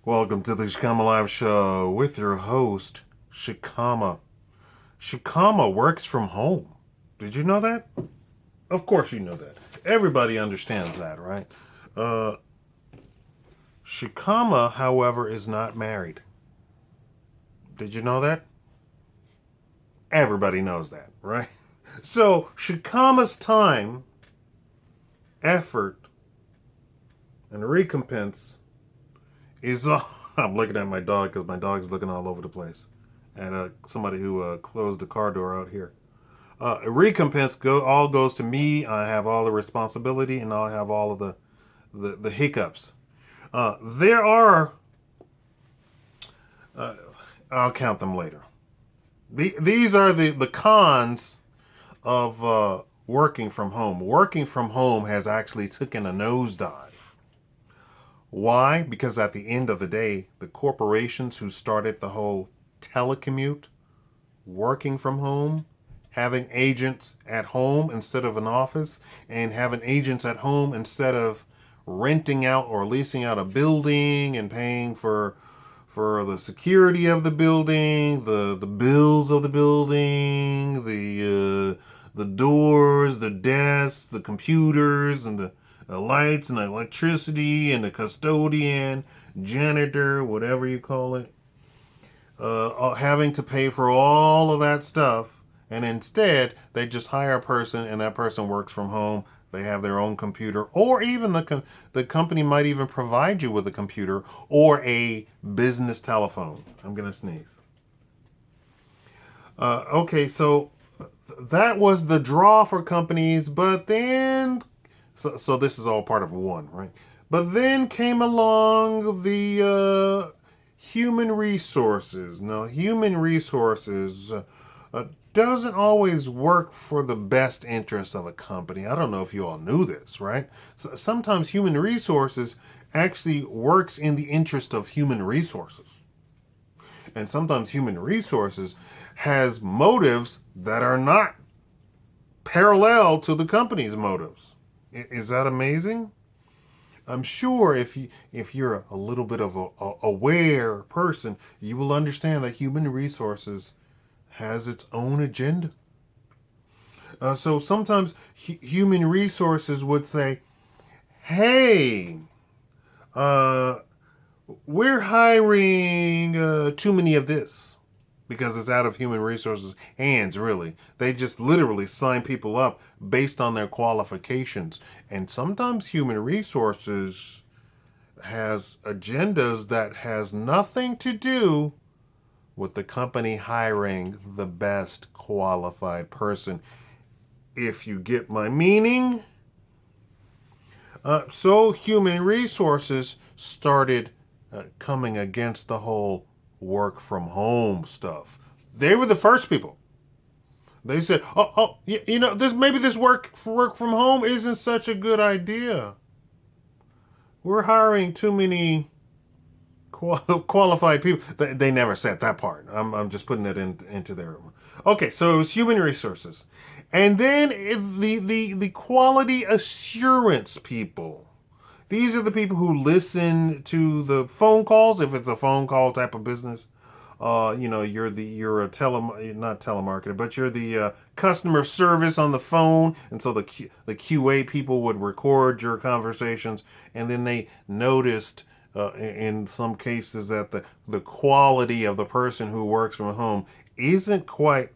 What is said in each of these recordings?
Welcome to the Shakaama Live Show with your host, Shakaama. Shakaama works from home. Did you know that? Of course you know that. Everybody understands that, right? Uh, Shakaama, however, is not married. Did you know that? Everybody knows that, right? So, Shakama's time, effort, and recompense is. I'm looking at my dog because my dog's looking all over the place. And somebody who closed the car door out here. Recompense all goes to me. I have all the responsibility, and I have all of the hiccups. There are. Uh, I'll count them later. These are the cons of working from home. Working from home has actually taken a nosedive. Why? Because at the end of the day, the corporations who started the whole telecommute, working from home, having agents at home instead of an office, and having agents at home instead of renting out or leasing out a building and paying for the security of the building, the bills of the building, the doors, the desks, the computers, and the lights and the electricity and the custodian, janitor, whatever you call it, having to pay for all of that stuff, and instead they just hire a person, and that person works from home. They have their own computer, or even the company might even provide you with a computer or a business telephone. I'm gonna sneeze. Okay, so that was the draw for companies, but then so this is all part of one, right? But then came along the human resources. Now, human resources doesn't always work for the best interests of a company. I don't know if you all knew this, right? So sometimes human resources actually works in the interest of human resources. And sometimes human resources has motives that are not parallel to the company's motives. Is that amazing? I'm sure if you're a little bit of a aware person, you will understand that human resources has its own agenda. So sometimes human resources would say, "Hey, uh, we're hiring too many of this." Because it's out of human resources hands, really. They just literally sign people up based on their qualifications. And sometimes human resources has agendas that has nothing to do with the company hiring the best qualified person. If you get my meaning. So human resources started coming against the whole work from home stuff. They were the first people. They said, "Oh, this maybe this work from home isn't such a good idea. We're hiring too many qualified people." They never said that part. I'm just putting it into there. Okay, so it was human resources, and then the quality assurance people. These are the people who listen to the phone calls if it's a phone call type of business. You're a not telemarketer, but you're the customer service on the phone, and so the QA people would record your conversations, and then they noticed in some cases that the quality of the person who works from home isn't quite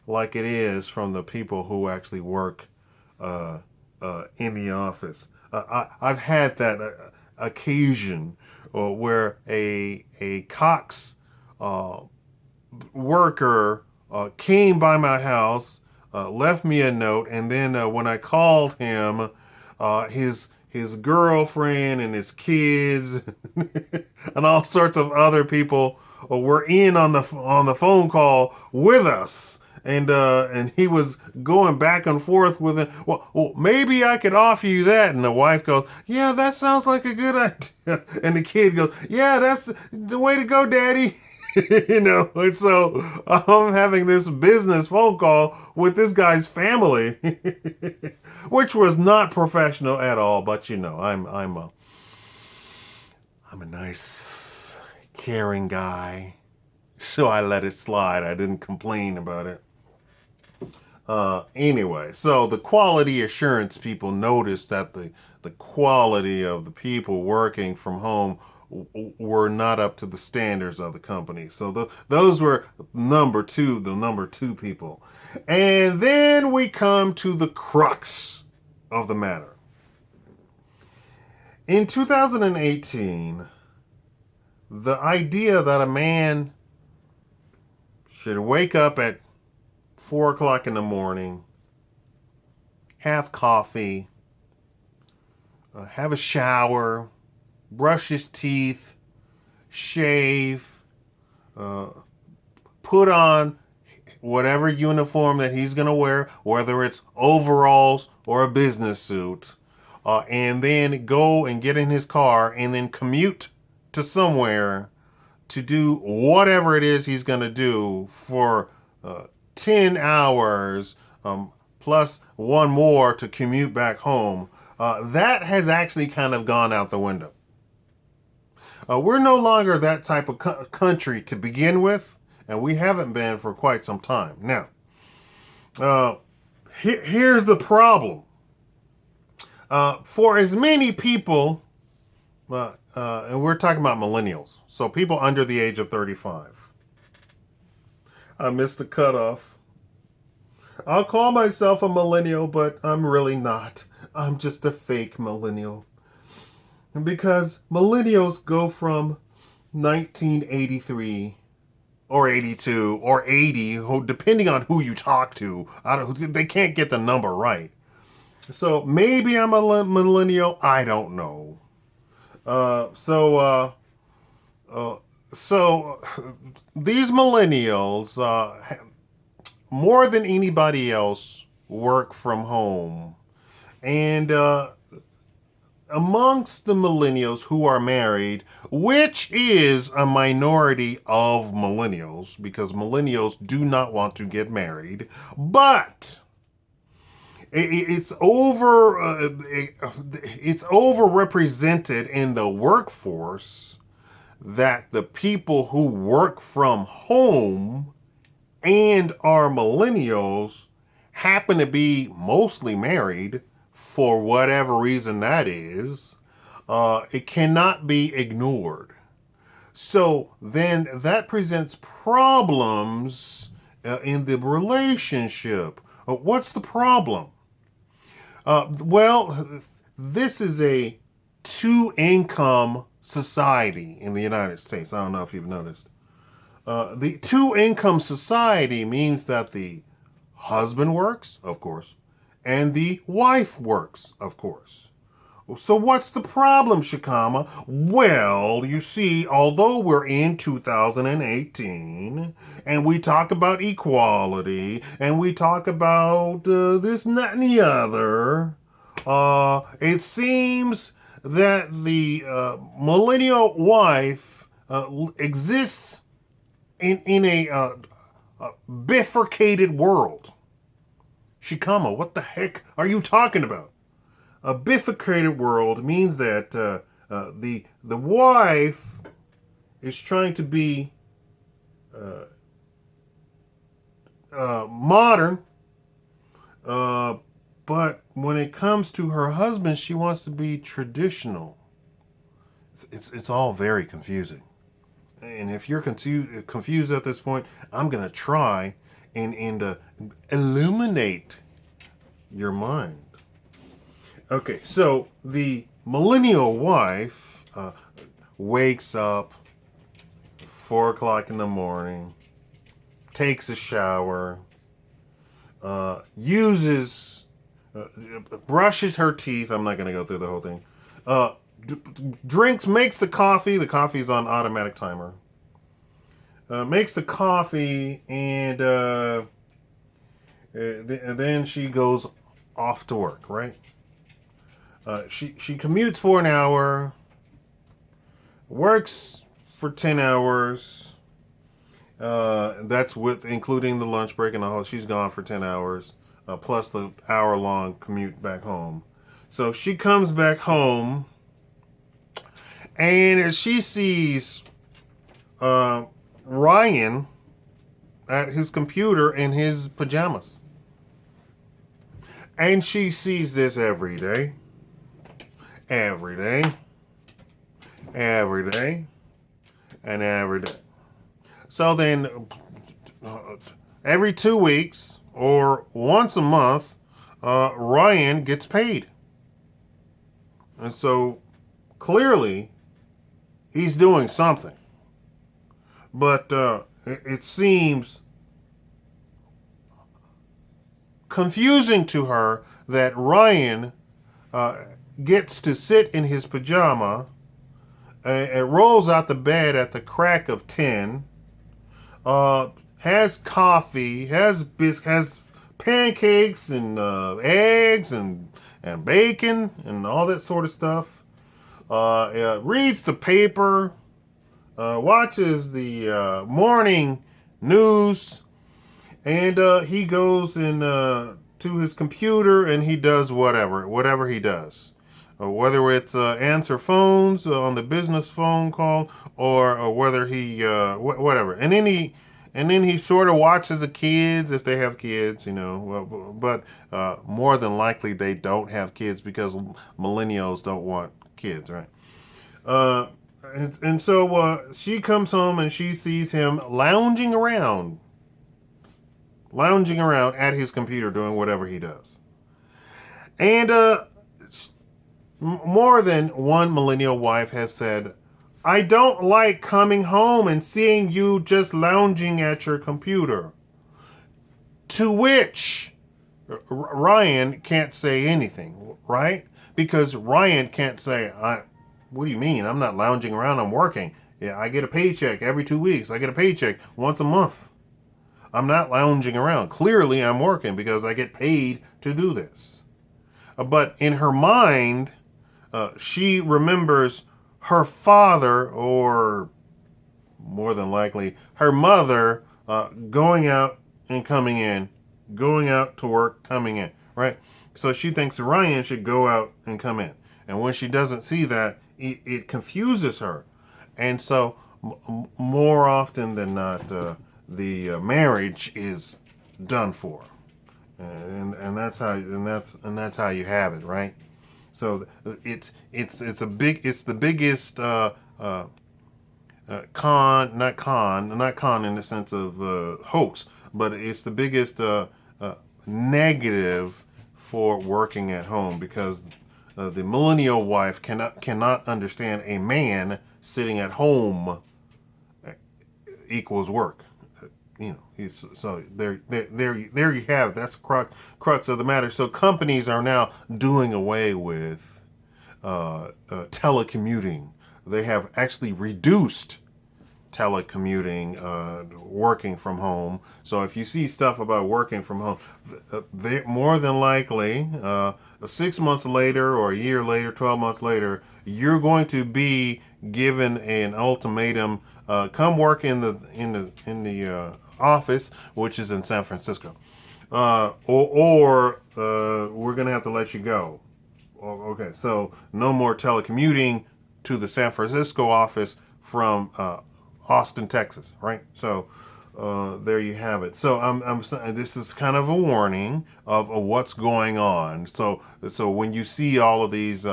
like it is from the people who actually work uh, in the office. I've had that occasion where a Cox uh, worker came by my house, left me a note, and then when I called him, his girlfriend and his kids and all sorts of other people were in on the phone call with us. And he was going back and forth with it. Well, maybe I could offer you that. And the wife goes, "Yeah, that sounds like a good idea." And the kid goes, "Yeah, that's the way to go, Daddy." And so I'm having this business phone call with this guy's family, which was not professional at all. But I'm a nice caring guy. So I let it slide. I didn't complain about it. Anyway, so the quality assurance people noticed that the quality of the people working from home were not up to the standards of the company. So those were the number two people. And then we come to the crux of the matter. In 2018, the idea that a man should wake up at 4 o'clock in the morning, have coffee, have a shower, brush his teeth, shave, uh, put on whatever uniform that he's going to wear, whether it's overalls or a business suit, and then go and get in his car and then commute to somewhere to do whatever it is he's going to do for uh, 10 hours plus one more to commute back home. That has actually kind of gone out the window. We're no longer that type of country to begin with, and we haven't been for quite some time. Now, uh, here's the problem. For as many people, and we're talking about millennials, so people under the age of 35. I missed the cutoff. I'll call myself a millennial, but I'm really not. I'm just a fake millennial. Because millennials go from 1983 or 82 or 80, depending on who you talk to. They can't get the number right. So maybe I'm a millennial. I don't know. Uh, so uh, uh, so these millennials, more than anybody else, work from home, and amongst the millennials who are married, which is a minority of millennials, because millennials do not want to get married, but it's overrepresented in the workforce that the people who work from home and are millennials happen to be mostly married for whatever reason that is. It cannot be ignored. So then that presents problems in the relationship. What's the problem? Well, this is a two income society in the United States. I don't know if you've noticed. The two income society means that the husband works, of course, and the wife works, of course. So what's the problem, Shakaama? Well, you see, although we're in 2018 and we talk about equality and we talk about this and that and the other, it seems that the millennial wife exists in a bifurcated world. Shikama, what the heck are you talking about? A bifurcated world means that the wife is trying to be modern, but when it comes to her husband, she wants to be traditional. It's all very confusing. And if you're confused at this point, I'm gonna try and illuminate your mind. Okay, so the millennial wife wakes up 4 o'clock in the morning, takes a shower, uses, brushes her teeth. I'm not going to go through the whole thing. Drinks, makes the coffee. The coffee's on automatic timer. Makes the coffee, and then she goes off to work, right? She commutes for an hour, works for 10 hours. That's with including the lunch break and the whole. She's gone for 10 hours, plus the hour-long commute back home. So she comes back home, and she sees uh, Ryan at his computer in his pajamas. And she sees this every day, every day, and every day. So then, uh, every 2 weeks or once a month, Ryan gets paid. And so clearly, he's doing something. But it seems confusing to her that Ryan uh, gets to sit in his pajama and rolls out the bed at the crack of 10, has coffee, has pancakes and eggs and bacon and all that sort of stuff. Reads the paper, watches the morning news, and he goes to his computer and he does whatever he does. Whether it's answer phones on the business phone call, or whether he whatever, and then he sort of watches the kids if they have kids, but more than likely they don't have kids because millennials don't want kids, right? Uh, and so she comes home and she sees him lounging around at his computer doing whatever he does. And more than one millennial wife has said, I don't like coming home and seeing you just lounging at your computer. To which Ryan can't say anything, right? Because Ryan can't say, what do you mean? I'm not lounging around, I'm working. Yeah, I get a paycheck every 2 weeks. I get a paycheck once a month. I'm not lounging around. Clearly, I'm working because I get paid to do this. But in her mind, she remembers her father, or more than likely her mother, going out and coming in, going out to work, coming in, right? So she thinks Ryan should go out and come in. And when she doesn't see that, it confuses her. And so, more often than not, the marriage is done for, and that's how you have it, right? So it's the biggest not con in the sense of hoax, but it's the biggest negative for working at home, because the millennial wife cannot understand a man sitting at home equals work. So there you have it. That's the crux of the matter. So companies are now doing away with telecommuting. They have actually reduced telecommuting, working from home. So if you see stuff about working from home, they more than likely 6 months later, or a year later, 12 months later, you're going to be given an ultimatum: come work in the office, which is in San Francisco, or we're going to have to let you go. Okay, so no more telecommuting to the San Francisco office from Austin, Texas, right? So there you have it. So this is kind of a warning of what's going on. So when you see all of these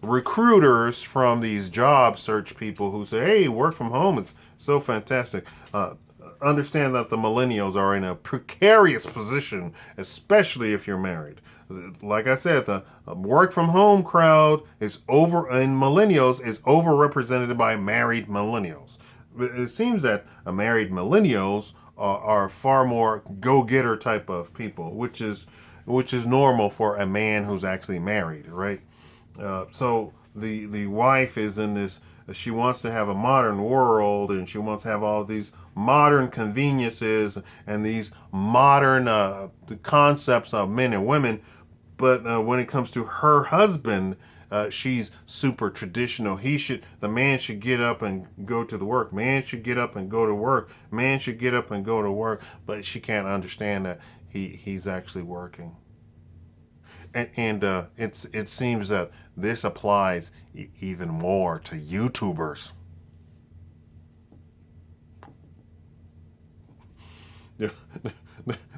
recruiters from these job search people who say, "Hey, work from home, it's so fantastic." Understand that the millennials are in a precarious position, especially if you're married. Like I said, the work from home crowd is over, and millennials is overrepresented by married millennials. It seems that married millennials are far more go-getter type of people, which is normal for a man who's actually married, right? So the wife is in this. She wants to have a modern world, and she wants to have all these modern conveniences and these modern concepts of men and women. But when it comes to her husband, she's super traditional. The man should get up and go to the work. Man should get up and go to work. Man should get up and go to work. But she can't understand that he's actually working. And it seems that this applies even more to YouTubers.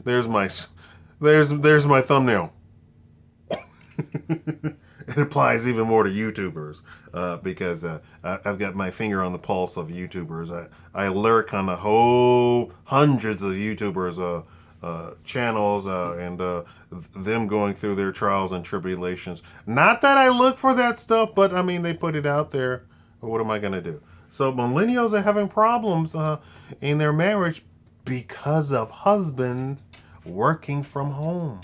There's my there's my thumbnail. It applies even more to YouTubers because I've got my finger on the pulse of YouTubers. I lurk on the whole hundreds of YouTubers channels and them going through their trials and tribulations. Not that I look for that stuff, but I mean they put it out there. What am I going to do? So millennials are having problems in their marriage because of husbands working from home.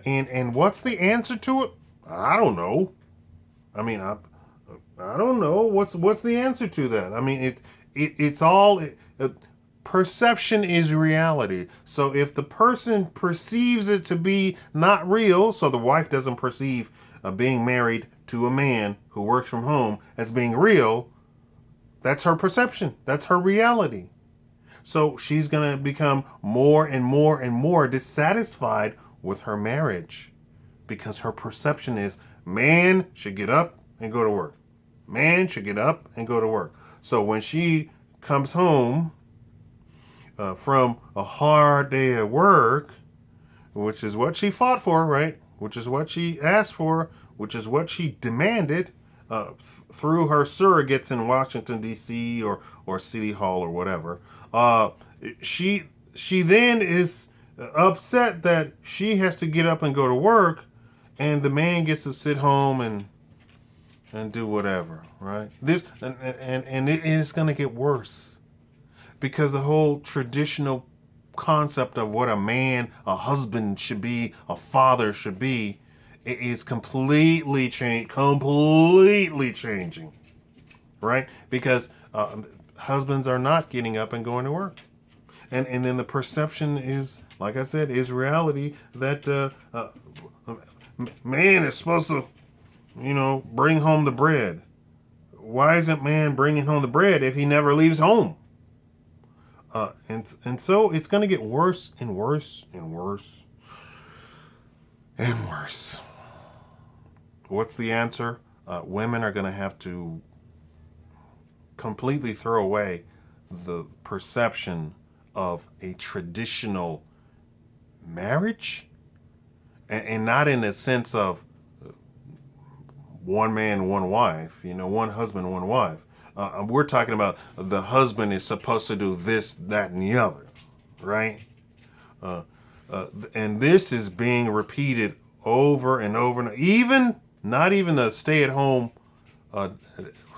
And what's the answer to it? I don't know. I mean, I don't know what's the answer to that. I mean, it's all perception is reality. So if the person perceives it to be not real, so the wife doesn't perceive being married to a man who works from home as being real, that's her perception. That's her reality. So she's going to become more and more and more dissatisfied with her marriage because her perception is man should get up and go to work. Man should get up and go to work. So when she comes home from a hard day at work, which is what she fought for, right? Which is what she asked for, which is what she demanded through her surrogates in Washington, D.C. or City Hall or whatever. Uh, she then is upset that she has to get up and go to work, and the man gets to sit home and do whatever, right? This and it is going to get worse because the whole traditional concept of what a man, a husband should be, a father should be, it is completely changing, right? Because husbands are not getting up and going to work. And then the perception is, like I said, is reality that man is supposed to, bring home the bread. Why isn't man bringing home the bread if he never leaves home? And so it's going to get worse and worse and worse and worse. What's the answer? Women are going to have to completely throw away the perception of a traditional marriage, and not in the sense of one man, one wife, one husband, one wife. We're talking about the husband is supposed to do this, that, and the other, right? And this is being repeated over and over, and not even the stay-at-home,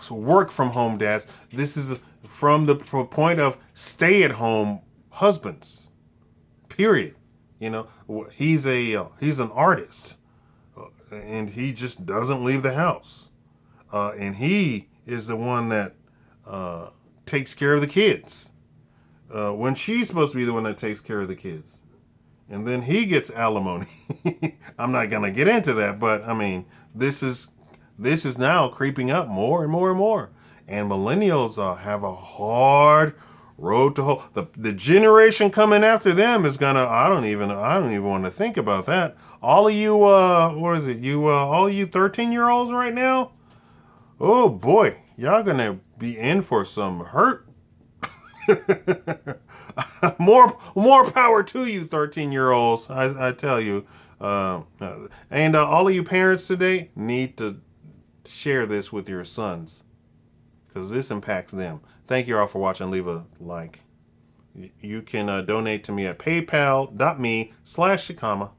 work-from-home dads. This is from the point of stay-at-home husbands. Period. He's an artist, and he just doesn't leave the house, and he is the one that takes care of the kids when she's supposed to be the one that takes care of the kids, and then he gets alimony. I'm not gonna get into that, but I mean, this is now creeping up more and more and more, and millennials have a hard road to hoe. The generation coming after them is gonna. I don't even want to think about that. All of you, what is it? All of you 13-year-olds right now. Oh boy, y'all gonna be in for some hurt. more power to you, 13-year-olds. I tell you. And all of you parents today need to share this with your sons because this impacts them. Thank you all for watching. Leave a like. You can donate to me at paypal.me/Shakaama.